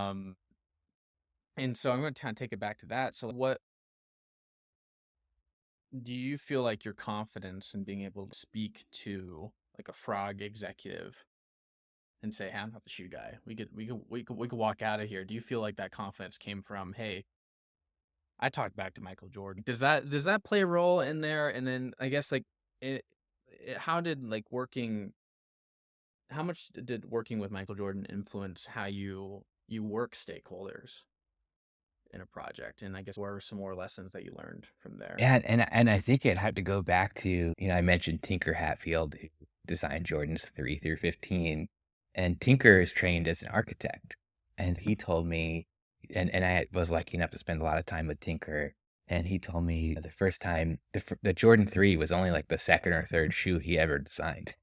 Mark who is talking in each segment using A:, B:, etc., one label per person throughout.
A: Um, and so I'm going to kind of take it back to that. So, what do you feel like your confidence in being able to speak to like a frog executive and say, "Hey, I'm not the shoe guy. We could walk out of here." Do you feel like that confidence came from, "Hey, I talked back to Michael Jordan." Does that play a role in there? And then I guess like how did like working how much did working with Michael Jordan influence how you work stakeholders in a project? And I guess what are some more lessons that you learned from there?
B: And I think it had to go back to, I mentioned Tinker Hatfield, who designed Jordans 3 through 15, and Tinker is trained as an architect. And he told me, and I was lucky enough to spend a lot of time with Tinker, and he told me the first time the Jordan 3 was only like the second or third shoe he ever designed.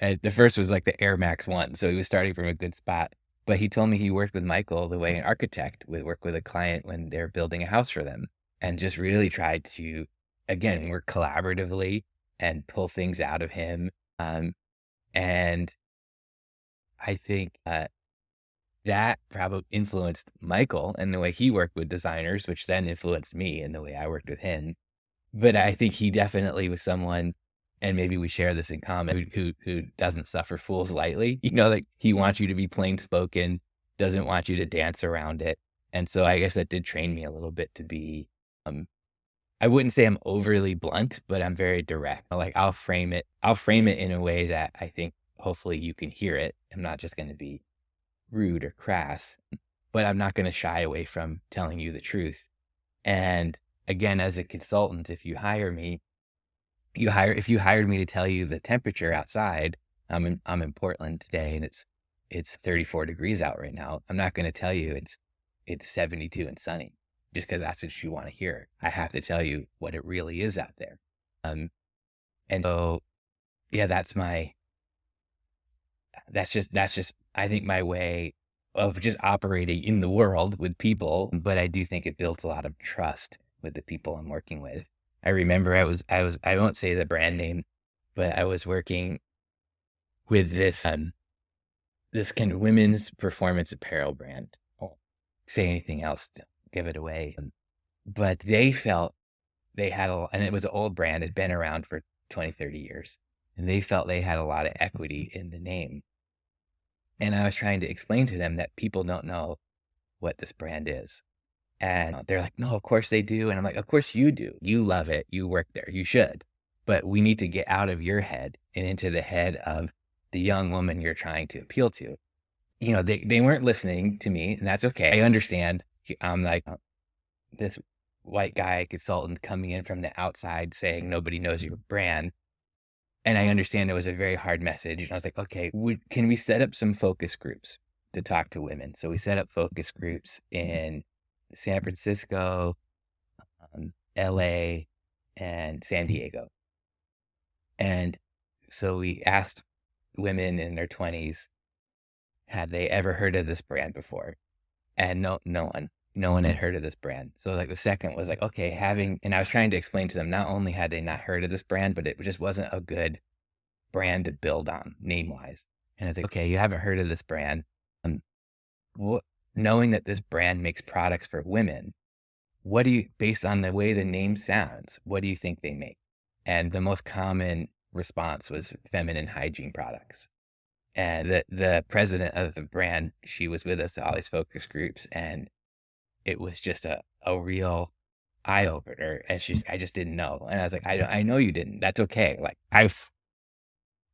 B: And the first was like the Air Max 1, so he was starting from a good spot. But he told me he worked with Michael the way an architect would work with a client when they're building a house for them, and just really tried to, again, work collaboratively and pull things out of him. And I think that probably influenced Michael and the way he worked with designers, which then influenced me in the way I worked with him. But I think he definitely was someone, and maybe we share this in common, who doesn't suffer fools lightly. Like, he wants you to be plain spoken, doesn't want you to dance around it. And so I guess that did train me a little bit to be, um, I wouldn't say I'm overly blunt, but I'm very direct. Like, I'll frame it in a way that I think hopefully you can hear it. I'm not just gonna be rude or crass, but I'm not gonna shy away from telling you the truth. And again, as a consultant, if you hired me to tell you the temperature outside, I'm in Portland today, and it's 34 degrees out right now. I'm not gonna tell you it's 72 and sunny just because that's what you wanna hear. I have to tell you what it really is out there. Um, and so, yeah, that's just I think my way of just operating in the world with people, but I do think it builds a lot of trust with the people I'm working with. I remember I won't say the brand name, but I was working with this kind of women's performance apparel brand. I won't say anything else to give it away. But they felt they had and it was an old brand, it'd been around for 20, 30 years. And they felt they had a lot of equity in the name. And I was trying to explain to them that people don't know what this brand is. And they're like, "No, of course they do." And I'm like, "Of course you do. You love it. You work there. You should. But we need to get out of your head and into the head of the young woman you're trying to appeal to." They weren't listening to me, and that's okay. I understand. I'm like this white guy consultant coming in from the outside saying nobody knows your brand. And I understand it was a very hard message. And I was like, okay, can we set up some focus groups to talk to women? So we set up focus groups in San Francisco, LA, and San Diego. And so we asked women in their 20s, had they ever heard of this brand before? And no one had heard of this brand. So like the second was like, okay, and I was trying to explain to them, not only had they not heard of this brand, but it just wasn't a good brand to build on name wise. And it's like, okay, you haven't heard of this brand. Um, what, knowing that this brand makes products for women, based on the way the name sounds, what do you think they make? And the most common response was feminine hygiene products. And the president of the brand, she was with us at all these focus groups, and it was just a real eye opener. And I just didn't know. And I was like, I know you didn't. That's okay. Like,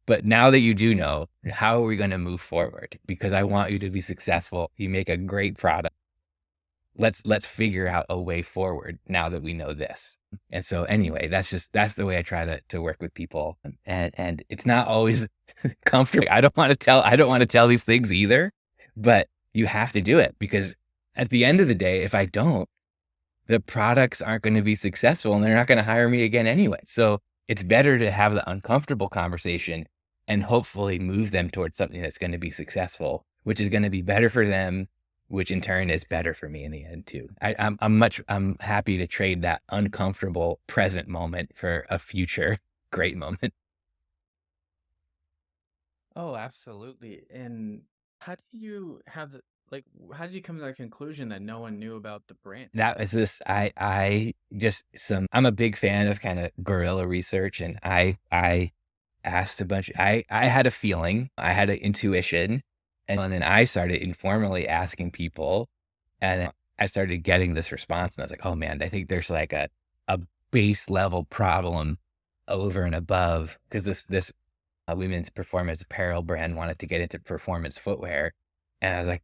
B: but now that you do know, how are we going to move forward? Because I want you to be successful. You make a great product. Let's figure out a way forward now that we know this. And so anyway, that's the way I try to work with people. And it's not always comfortable. I don't want to tell these things either, but you have to do it because at the end of the day, if I don't, the products aren't going to be successful and they're not going to hire me again anyway. So it's better to have the uncomfortable conversation and hopefully move them towards something that's going to be successful, which is going to be better for them, which in turn is better for me in the end too. I'm happy to trade that uncomfortable present moment for a future great moment.
A: Oh, absolutely. And how do you have Like, how did you come to that conclusion that no one knew about the brand?
B: That was this I just some I'm a big fan of kinda guerrilla research, and I asked a bunch I had a feeling, I had an intuition, and then I started informally asking people, and then I started getting this response, and I was like, "Oh, man, I think there's, like, a base level problem over and above because this women's performance apparel brand wanted to get into performance footwear, and I was like,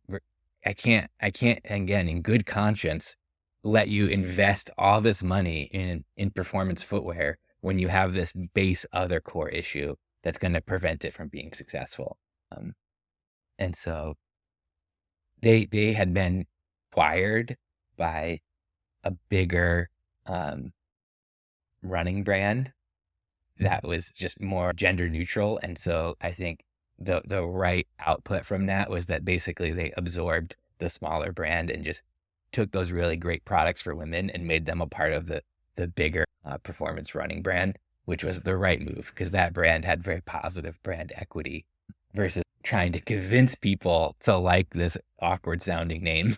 B: I can't, again, in good conscience, let you invest all this money in performance footwear when you have this base other core issue that's gonna prevent it from being successful." Um, and so they had been acquired by a bigger, um, running brand that was just more gender neutral, and so I think the right output from that was that basically they absorbed the smaller brand and just took those really great products for women and made them a part of the bigger, performance running brand, which was the right move because that brand had very positive brand equity versus trying to convince people to like this awkward sounding name.